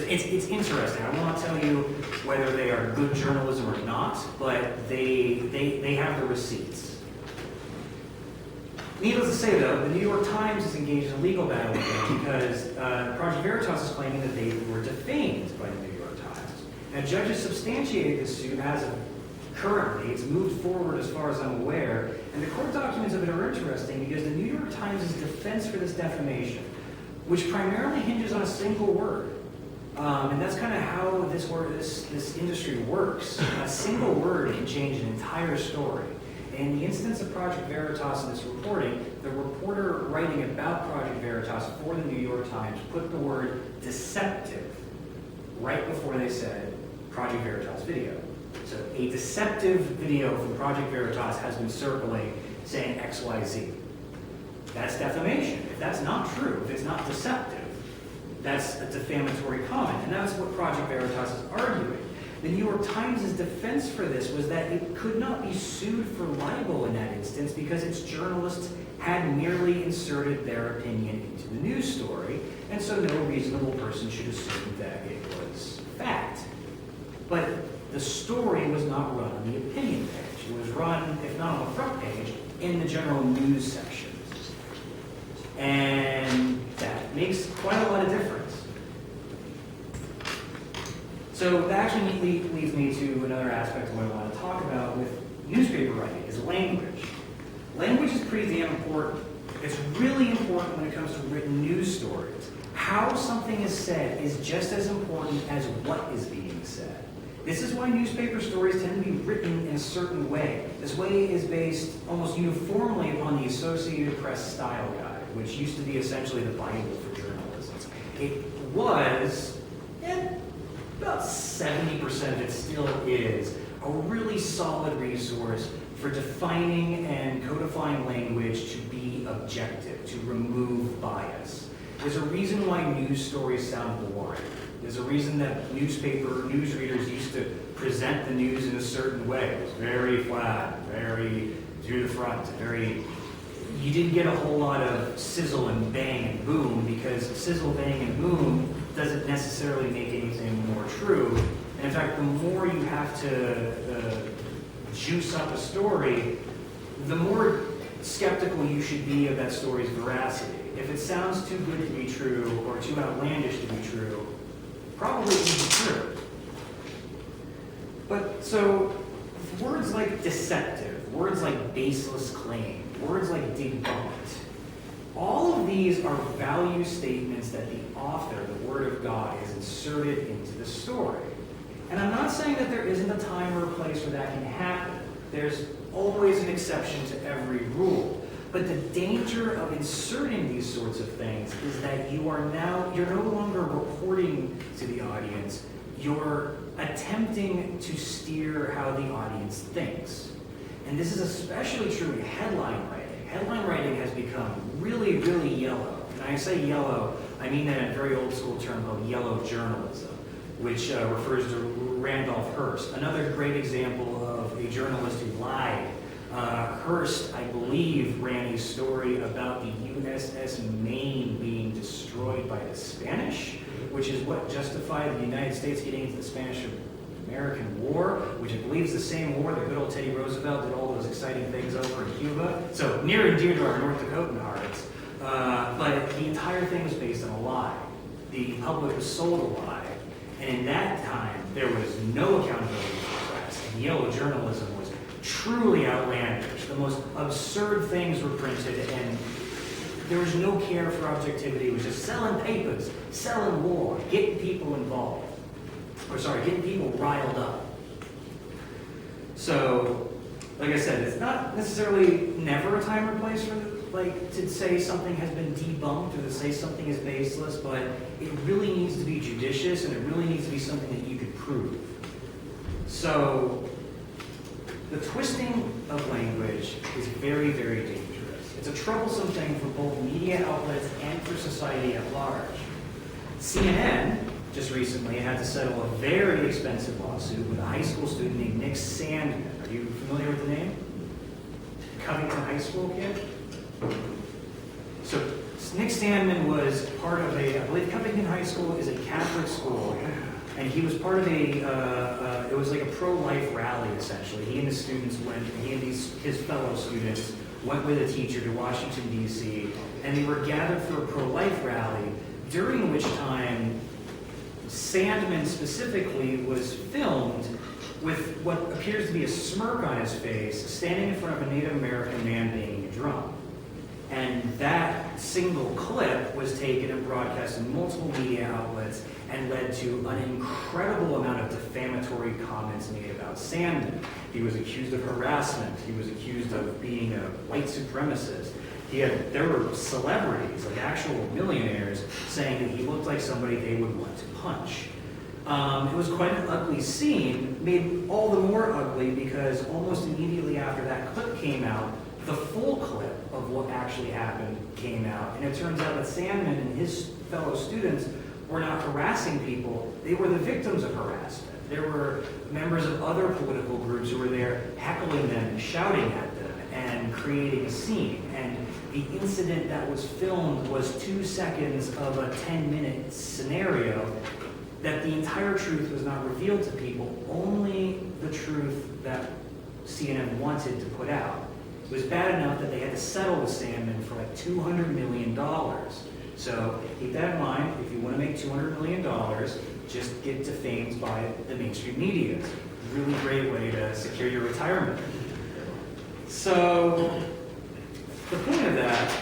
it's interesting. I will not tell you whether they are good journalism or not, but they have the receipts. Needless to say, though, the New York Times is engaged in a legal battle with them because Project Veritas is claiming that they were defamed by the New York Times. Now, judges substantiated this suit as of currently. It's moved forward as far as I'm aware, and the court documents of it are interesting because the New York Times' defense for this defamation, which primarily hinges on a single word, and that's kind of how this industry works. A single word can change an entire story. In the instance of Project Veritas in this reporting, the reporter writing about Project Veritas for the New York Times put the word deceptive right before they said Project Veritas video. So a deceptive video from Project Veritas has been circulating saying XYZ. That's defamation. If that's not true, if it's not deceptive, that's a defamatory comment. And that's what Project Veritas is arguing. The New York Times' defense for this was that it could not be sued for libel in that instance because its journalists had merely inserted their opinion into the news story, and so no reasonable person should assume that it was fact. But the story was not run on the opinion page. It was run, if not on the front page, in the general news section. And that makes quite a lot of difference. So that actually neatly leads me to another aspect of what I want to talk about with newspaper writing, is language. Language is pretty damn important. It's really important when it comes to written news stories. How something is said is just as important as what is being said. This is why newspaper stories tend to be written in a certain way. This way is based almost uniformly upon the Associated Press Style Guide, which used to be essentially the Bible for journalism. It was, and about 70% of it still is, a really solid resource for defining and codifying language to be objective, to remove bias. There's a reason why news stories sound boring. There's a reason that newsreaders used to present the news in a certain way. It was very flat, very to the front, you didn't get a whole lot of sizzle and bang and boom, because sizzle, bang, and boom doesn't necessarily make anything more true. And in fact, the more you have to juice up a story, the more skeptical you should be of that story's veracity. If it sounds too good to be true or too outlandish to be true, probably isn't true. But so, words like deceptive, words like baseless claim, words like debunked, all of these are value statements that the author, the Word of God, has inserted into the story. And I'm not saying that there isn't a time or a place where that can happen. There's always an exception to every rule. But the danger of inserting these sorts of things is that you're no longer reporting to the audience, you're attempting to steer how the audience thinks. And this is especially true in headline writing. Headline writing has become really, really yellow. And I say yellow, I mean that in a very old school term called yellow journalism, which refers to Randolph Hearst. Another great example of a journalist who lied. Hearst, I believe, ran a story about the USS Maine being destroyed by the Spanish, which is what justified the United States getting into the Spanish-American War, which I believe is the same war that good old Teddy Roosevelt did all those exciting things over in Cuba. So near and dear to our North Dakotan hearts. But the entire thing was based on a lie. The public was sold a lie. And in that time, there was no accountability for the press. And yellow journalism was truly outlandish. The most absurd things were printed, and there was no care for objectivity. It was just selling papers, selling war, getting people involved. Getting people riled up. So, like I said, it's not necessarily never a time or place for to say something has been debunked or to say something is baseless, but it really needs to be judicious, and it really needs to be something that you could prove. So, the twisting of language is very, very dangerous. It's a troublesome thing for both media outlets and for society at large. CNN just recently had to settle a very expensive lawsuit with a high school student named Nick Sandman. Are you familiar with the name? Covington High School kid? So Nick Sandmann was part of I believe Covington High School is a Catholic school, and he was part of it was like a pro-life rally essentially. He and his students his fellow students went with a teacher to Washington, D.C., and they were gathered for a pro-life rally, during which time Sandmann specifically was filmed with what appears to be a smirk on his face, standing in front of a Native American man banging a drum. And that single clip was taken and broadcast in multiple media outlets and led to an incredible amount of defamatory comments made about Sandmann. He was accused of harassment. He was accused of being a white supremacist. There were celebrities, like actual millionaires, saying that he looked like somebody they would want to punch. It was quite an ugly scene, made all the more ugly because almost immediately after that clip came out, the full clip of what actually happened came out. And it turns out that Sandmann and his fellow students were not harassing people, they were the victims of harassment. There were members of other political groups who were there heckling them and shouting at them and creating a scene. And the incident that was filmed was 2 seconds of a 10-minute scenario that the entire truth was not revealed to people, only the truth that CNN wanted to put out. It was bad enough that they had to settle with Sandmann for like $200 million. So keep that in mind. If you want to make $200 million, just get defamed by the mainstream media. It's a really great way to secure your retirement. So the point of that,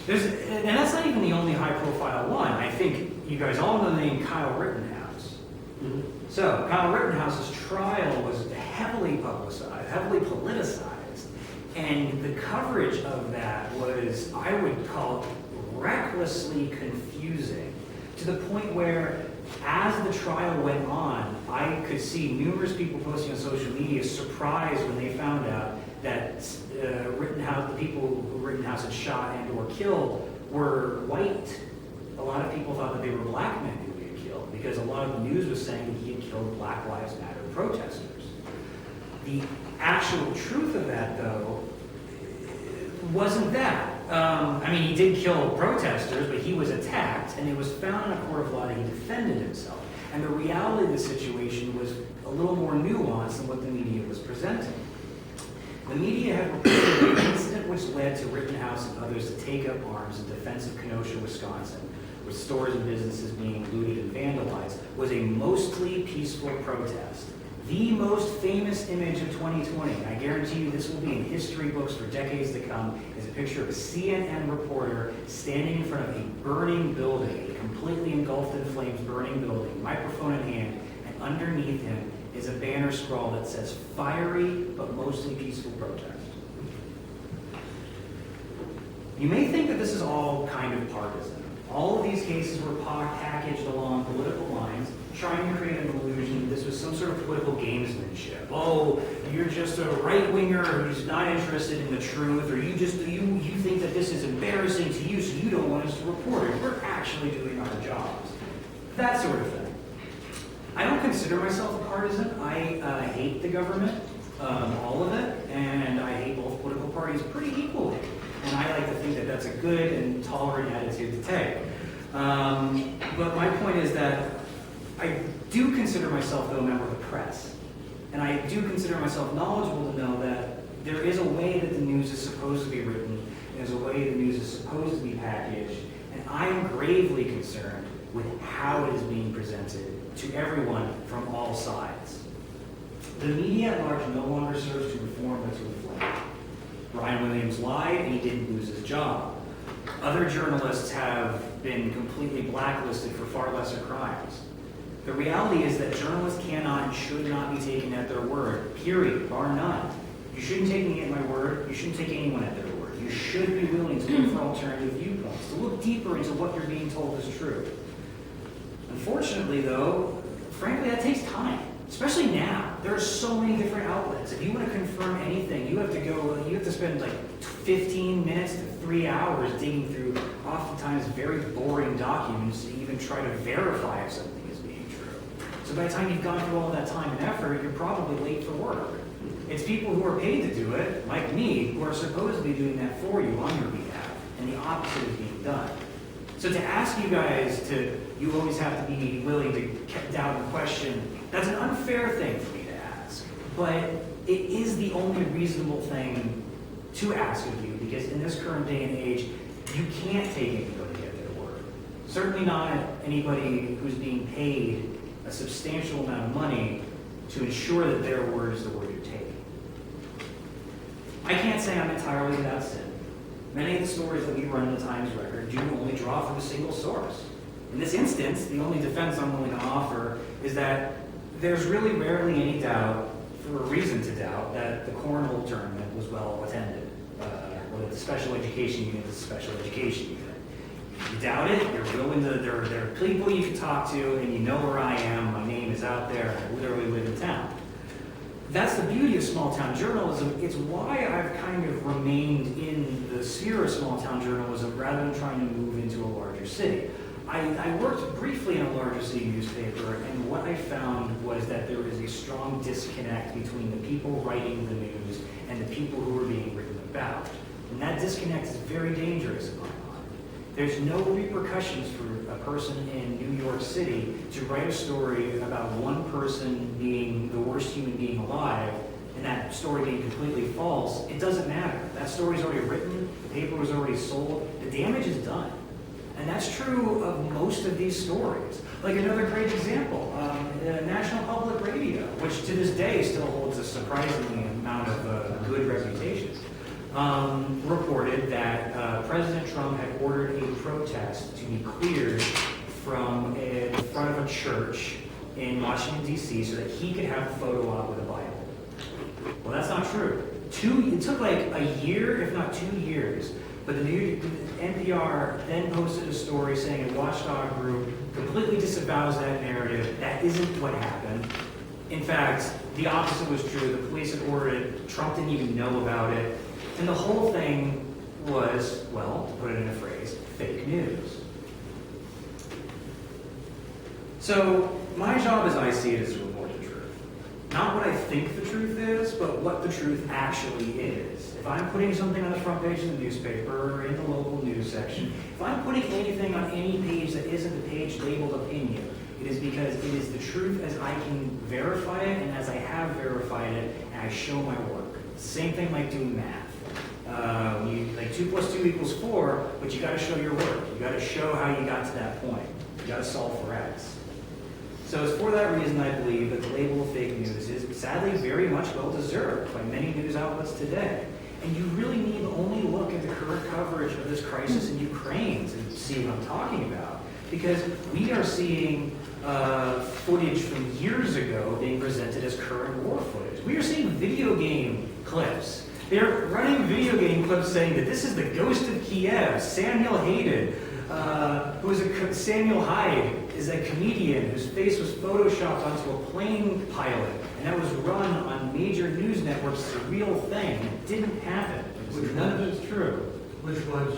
and that's not even the only high-profile one. I think you guys all know the name Kyle Rittenhouse. Mm-hmm. So Kyle Rittenhouse's trial was heavily publicized, heavily politicized, and the coverage of that was, I would call it, recklessly confusing, to the point where, as the trial went on, I could see numerous people posting on social media surprised when they found out that Rittenhouse, the people who Rittenhouse had shot and or killed, were white. A lot of people thought that they were black men who he had killed, because a lot of the news was saying that he had killed Black Lives Matter protesters. The actual truth of that, though, wasn't that. I mean, he did kill protesters, but he was attacked, and it was found in a court of law that he defended himself. And the reality of the situation was a little more nuanced than what the media was presenting. The media had reported an incident which led to Rittenhouse and others to take up arms in defense of Kenosha, Wisconsin, with stores and businesses being looted and vandalized, was a mostly peaceful protest. The most famous image of 2020, and I guarantee you this will be in history books for decades to come, is a picture of a CNN reporter standing in front of a burning building, a completely engulfed in flames burning building, microphone in hand, and underneath him is a banner scrawl that says, "Fiery but mostly peaceful protest." You may think that this is all kind of partisan. All of these cases were packaged along political lines, trying to create an illusion that this was some sort of political gamesmanship. Oh, you're just a right-winger who's not interested in the truth, or you think that this is embarrassing to you, so you don't want us to report it. We're actually doing our jobs. That sort of thing. I don't consider myself a partisan. I hate the government, all of it, and I hate both political parties pretty equally. And I like to think that that's a good and tolerant attitude to take. But my point is that I do consider myself, though, a member of the press. And I do consider myself knowledgeable to know that there is a way that the news is supposed to be written, there's a way the news is supposed to be packaged, and I am gravely concerned with how it is being presented to everyone from all sides. The media at large no longer serves to inform but to inflame. Brian Williams lied and he didn't lose his job. Other journalists have been completely blacklisted for far lesser crimes. The reality is that journalists cannot and should not be taken at their word, period, bar none. You shouldn't take me at my word, you shouldn't take anyone at their word. You should be willing to look for alternative viewpoints, to look deeper into what you're being told is true. Unfortunately, though, frankly, that takes time, especially now. There are so many different outlets. If you want to confirm anything, you have to spend like 15 minutes to 3 hours digging through oftentimes very boring documents to even try to verify if something is being true. So by the time you've gone through all that time and effort, you're probably late for work. It's people who are paid to do it, like me, who are supposedly doing that for you on your behalf. and the opposite is being done. So to ask you guys you always have to be willing to doubt and question, that's an unfair thing for me to ask. But it is the only reasonable thing to ask of you, because in this current day and age, you can't take anybody at their word. Certainly not anybody who's being paid a substantial amount of money to ensure that their word is the word you're taking. I can't say I'm entirely without sin. Many of the stories that we run in the Times Record do only draw from a single source. In this instance, the only defense I'm willing to offer is that there's really rarely any doubt, for a reason to doubt, that the cornhole tournament was well attended, or that the special education unit is a special education unit. If you doubt it, you're willing to, there are people you can talk to, and you know where I am, my name is out there, I literally live in town. That's the beauty of small-town journalism. It's why I've kind of remained in the sphere of small-town journalism rather than trying to move into a larger city. I worked briefly in a larger city newspaper, and what I found was that there is a strong disconnect between the people writing the news and the people who are being written about. And that disconnect is very dangerous in my mind. There's no repercussions for a person in New York City to write a story about one person being the worst human being alive, and that story being completely false. It doesn't matter. That story's already written, the paper was already sold, the damage is done. And that's true of most of these stories. Like another great example, National Public Radio, which to this day still holds a surprisingly amount of good reputation, reported that President Trump had ordered a protest to be cleared from in front of a church in Washington, D.C. so that he could have a photo op with a Bible. Well, that's not true. It took like a year, if not 2 years, but the NPR then posted a story saying a watchdog group completely disavows that narrative. That isn't what happened. In fact, the opposite was true. The police had ordered it. Trump didn't even know about it. And the whole thing was, well, to put it in a phrase, fake news. So my job as I see it is to report the truth. Not what I think the truth is, but what the truth actually is. If I'm putting something on the front page of the newspaper or in the local news section, if I'm putting anything on any page that isn't the page labeled opinion, it is because it is the truth as I can verify it and as I have verified it, and I show my work. It's the same thing like doing math. Like 2 + 2 = 4, but you got to show your work. You got to show how you got to that point. You got to solve for X. So it's for that reason I believe that the label of fake news is sadly very much well deserved by many news outlets today. And you really need to only look at the current coverage of this crisis in Ukraine to see what I'm talking about. Because we are seeing footage from years ago being presented as current war footage. We are seeing video game clips. They're running video game clips saying that this is the ghost of Kiev, Samuel Hayden, Samuel Hyde is a comedian whose face was photoshopped onto a plane pilot, and that was run on major news networks as a real thing. It didn't happen. None of it's true. Which ones?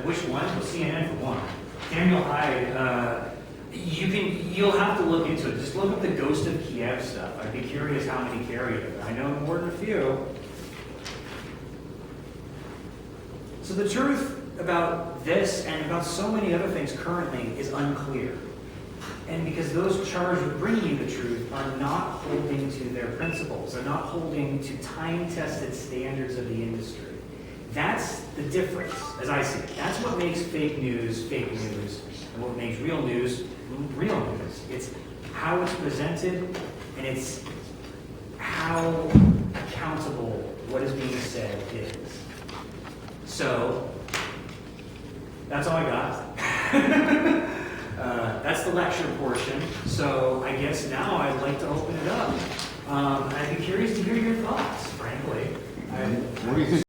Which ones? Well, CNN for one. Samuel Hyde. You'll have to look into it. Just look up the Ghost of Kiev stuff. I'd be curious how many carry it. I know more than a few. So the truth about this and about so many other things currently is unclear. And because those charged with bringing you the truth are not holding to their principles, they're not holding to time-tested standards of the industry. That's the difference, as I see it. That's what makes fake news, and what makes real news, real news. It's how it's presented, and it's how accountable what is being said is. So, that's all I got. That's the lecture portion. So I guess now I'd like to open it up. I'd be curious to hear your thoughts, frankly. What do you think?